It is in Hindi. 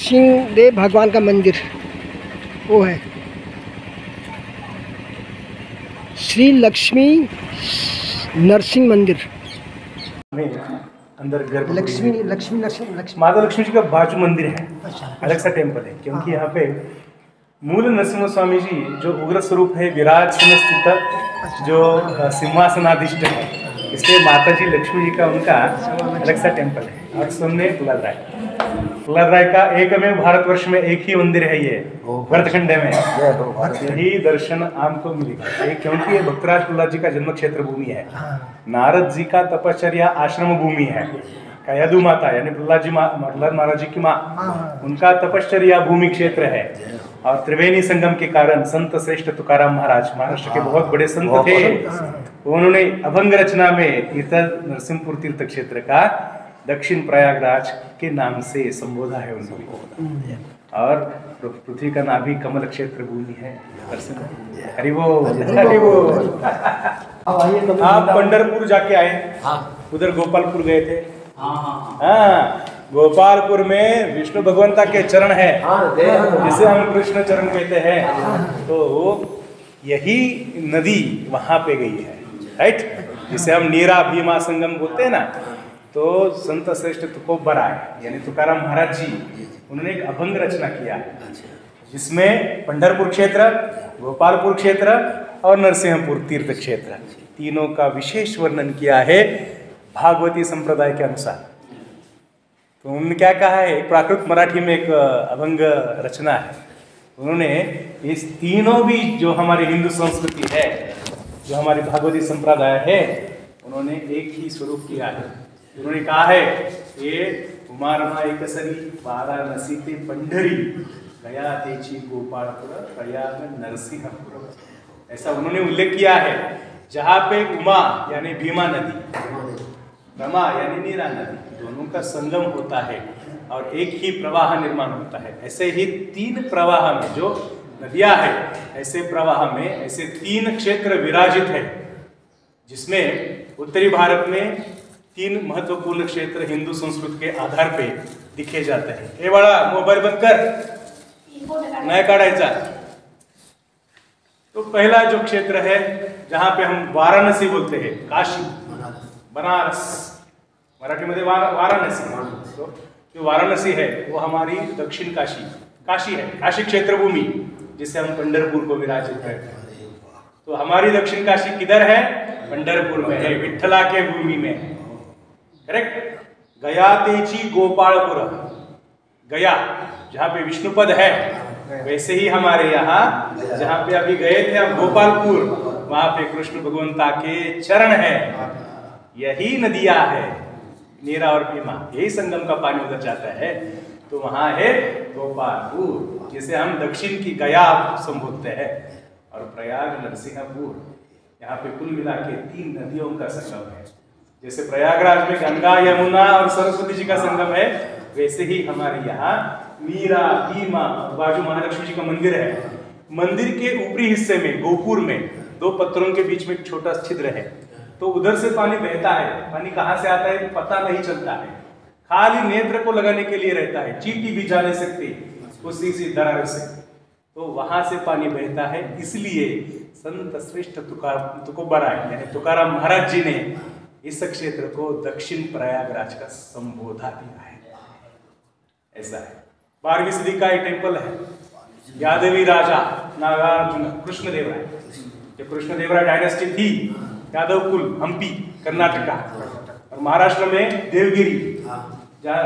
नरसिंह देव भगवान का मंदिर वो है श्री लक्ष्मी नरसिंह मंदिर। अंदर गर्भ लक्ष्मी नरसिंह माता लक्ष्मी जी का बाजू मंदिर है। अच्छा, अलग सा टेम्पल है क्योंकि यहाँ पे मूल नरसिंह स्वामी जी जो उग्र स्वरूप है विराट सिंह स्थित जो सिंहासनाधिष्ठ है, इसलिए माता जी लक्ष्मी जी का उनका अलग सा टेम्पल है। और सुनने कुलर राय का एकमेव भारतवर्ष में एक ही मंदिर है ये भरतखंड में। यही दर्शन आपको मिलेगा क्योंकि ये भक्तराज प्रहलाद जी का जन्म क्षेत्र भूमि है, नारद जी का तपश्चर्या आश्रम भूमि है, कयादू माता यानी प्रहलाद महाराज जी की माँ, उनका तपश्चर्या भूमि क्षेत्र है। और त्रिवेणी संगम के कारण संत श्रेष्ठ तुकाराम महाराज महाराष्ट्र के बहुत बड़े संत थे, उन्होंने अभंग रचना में तीर्थ नरसिंहपुर तीर्थ क्षेत्र का दक्षिण प्रयागराज के नाम से संबोधा है उन्होंने। और पृथ्वी का नाभि कमल क्षेत्र भूमि है। हरि बोल हरि बोल। आप पंढरपुर जाके आए, उधर गोपालपुर गए थे। हाँ, गोपालपुर में विष्णु भगवंता के चरण है जिसे हम कृष्ण चरण कहते हैं। तो यही नदी वहां पे गई है, राइट, जिसे हम नीरा भीमा संगम बोलते हैं ना। तो संत श्रेष्ठ तुकोबराय यानी तुकाराम महाराज जी, उन्होंने एक अभंग रचना किया जिसमें पंढरपुर क्षेत्र, गोपालपुर क्षेत्र और नरसिंहपुर तीर्थ क्षेत्र तीनों का विशेष वर्णन किया है भागवती संप्रदाय के अनुसार। तो उन्होंने क्या कहा है, प्राकृत मराठी में एक अभंग रचना है। उन्होंने इस तीनों भी जो हमारी हिंदू संस्कृति है, जो हमारी भागवती संप्रदाय है, उन्होंने एक ही स्वरूप किया है। उन्होंने कहा है ये उमारमा एकसरी वाराणसी ते पंढरी गया तेची गोपालपुर प्रयाग नरसिंहपुर, ऐसा उन्होंने उल्लेख किया है। जहाँ पे उमा यानी भीमा नदी, रमा यानी नीरा नदी, दोनों का संगम होता है और एक ही प्रवाह निर्माण होता है। ऐसे ही तीन प्रवाह में जो नदियां है, ऐसे प्रवाह में ऐसे तीन क्षेत्र विराजित है, जिसमें उत्तरी भारत में तीन महत्वपूर्ण क्षेत्र हिंदू संस्कृति के आधार पे दिखे जाते हैं। ये बड़ा मोबाइल बंद कर, नया काढ़ायचा। तो पहला जो क्षेत्र है जहां पे हम वाराणसी बोलते हैं, काशी, बनारस, मराठी मध्ये वाराणसी। तो जो वाराणसी है वो हमारी दक्षिण काशी है, काशी क्षेत्र भूमि, जिसे हम पंढरपुर को विराजित करते हैं। तो हमारी दक्षिण काशी किधर है? पंढरपुर में है, विठ्ठला के भूमि में, करेक्ट। गया तेची गोपालपुर, गया जहाँ पे विष्णुपद है, वैसे ही हमारे यहाँ जहाँ पे अभी गए थे हम गोपालपुर, वहां पे कृष्ण भगवंता के चरण है। यही नदियां है नीरा और भीमा, यही संगम का पानी उधर जाता है। तो वहां है गोपालपुर, जिसे हम दक्षिण की गया संबोधते हैं, और प्रयाग नरसिंहपुर, यहाँ पे कुल मिला के 3 नदियों का संगम है। जैसे प्रयागराज में गंगा यमुना और सरस्वती जी का संगम है, वैसे ही हमारे यहाँ नीरा भीमा, बाजू महालक्ष्मी जी का मंदिर है। मंदिर के ऊपरी हिस्से में गोपुर में 2 पत्थरों के बीच में एक छोटा छिद्र है, तो उधर से पानी बहता है। पानी कहाँ से आता है पता नहीं चलता है, खाली नेत्र को लगाने के लिए रहता है, चींटी भी जा नहीं सकती उसी सी दरार से। तो वहां से पानी बहता है, इसलिए संत श्रेष्ठ तुकोबराय यानी तुकाराम महाराज जी ने इस क्षेत्र को दक्षिण प्रयागराज का संबोधा दिया है। ऐसा है। 12वीं सदी का एक टेम्पल है, यादवी राजा नागार्जुन कृष्णदेवराय, जो कृष्णदेवराय डायनेस्टी थी, यादव कुल, हम्पी कर्नाटका, और महाराष्ट्र में देवगिरी, जहाँ